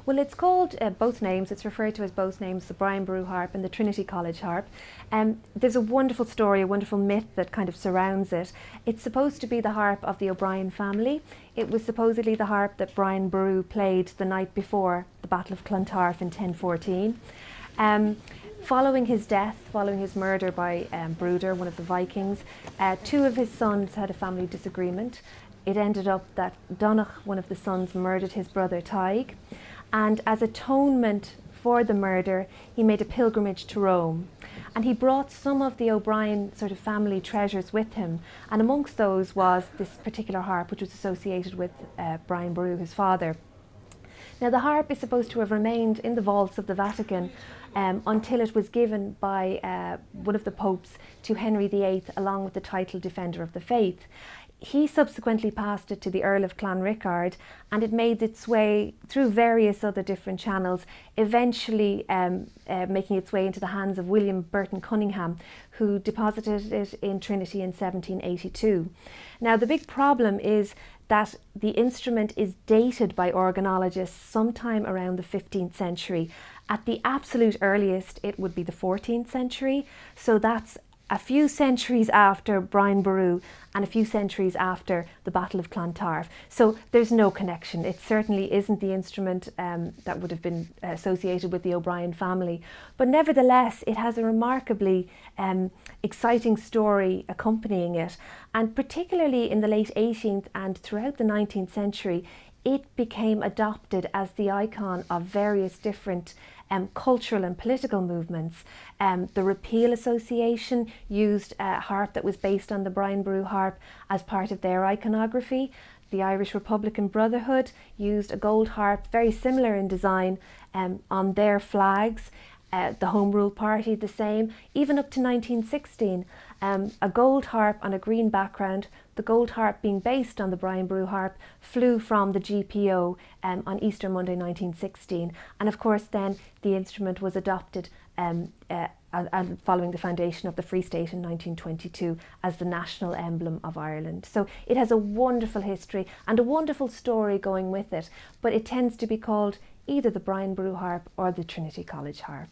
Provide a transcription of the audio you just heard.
Well, it's called both names. It's referred to as both names, the Boru Harp and the Trinity College Harp. There's a wonderful story, a wonderful myth that kind of surrounds it. It's supposed to be the harp of the O'Brien family. It was supposedly the harp that Brian Boru played the night before the Battle of Clontarf in 1014. Following his death, following his murder by Bruder, one of the Vikings, two of his sons had a family disagreement. It ended up that Donogh, one of the sons, murdered his brother Taig, and as atonement for the murder, he made a pilgrimage to Rome. And he brought some of the O'Brien sort of family treasures with him, and amongst those was this particular harp, which was associated with Brian Boru, his father. Now, the harp is supposed to have remained in the vaults of the Vatican until it was given by one of the popes to Henry VIII, along with the title Defender of the Faith. He subsequently passed it to the Earl of Clanrickard, and it made its way through various other different channels, eventually making its way into the hands of William Burton Cunningham, who deposited it in Trinity in 1782. Now, the big problem is that the instrument is dated by organologists sometime around the 15th century. At the absolute earliest, it would be the 14th century, so that's a few centuries after Brian Boru and a few centuries after the Battle of Clontarf. So there's no connection. It certainly isn't the instrument that would have been associated with the O'Brien family. But nevertheless, it has a remarkably exciting story accompanying it. And particularly in the late 18th and throughout the 19th century, it became adopted as the icon of various different cultural and political movements. The Repeal Association used a harp that was based on the Brian Boru harp as part of their iconography. The Irish Republican Brotherhood used a gold harp, very similar in design, on their flags. The Home Rule Party the same, even up to 1916. A gold harp on a green background, the gold harp being based on the Brian Boru harp, flew from the GPO on Easter Monday 1916, and of course then the instrument was adopted following the foundation of the Free State in 1922 as the national emblem of Ireland. So it has a wonderful history and a wonderful story going with it, but it tends to be called either the Brian Boru harp or the Trinity College harp.